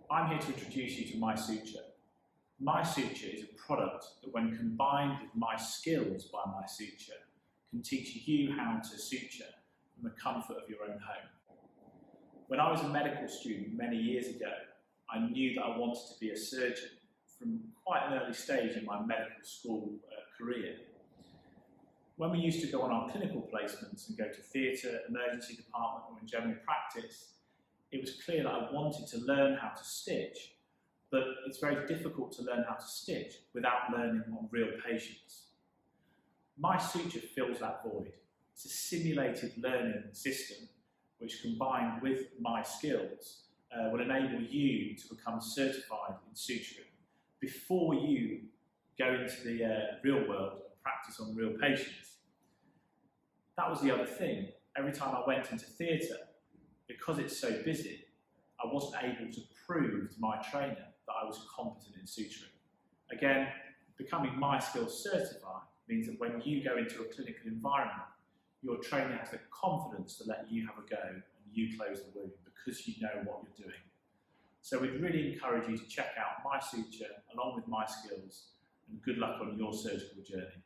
I'm here to introduce you to MySuture. MySuture is a product that, when combined with MySkills by MySuture, can teach you how to suture from the comfort of your own home. When I was a medical student many years ago, I knew that I wanted to be a surgeon from quite an early stage in my medical school career. When we used to go on our clinical placements and go to theatre, emergency department or in general practice, it was clear that I wanted to learn how to stitch, but it's very difficult to learn how to stitch without learning on real patients. MySuture fills that void. It's a simulated learning system which, combined with MySkills, will enable you to become certified in suturing before you go into the real world and practice on real patients. That was the other thing. Every time I went into theatre, because it's so busy, I wasn't able to prove to my trainer that I was competent in suturing. Again, becoming MySkills certified means that when you go into a clinical environment, your trainer has the confidence to let you have a go and you close the wound because you know what you're doing. So we'd really encourage you to check out MySuture along with MySkills, and good luck on your surgical journey.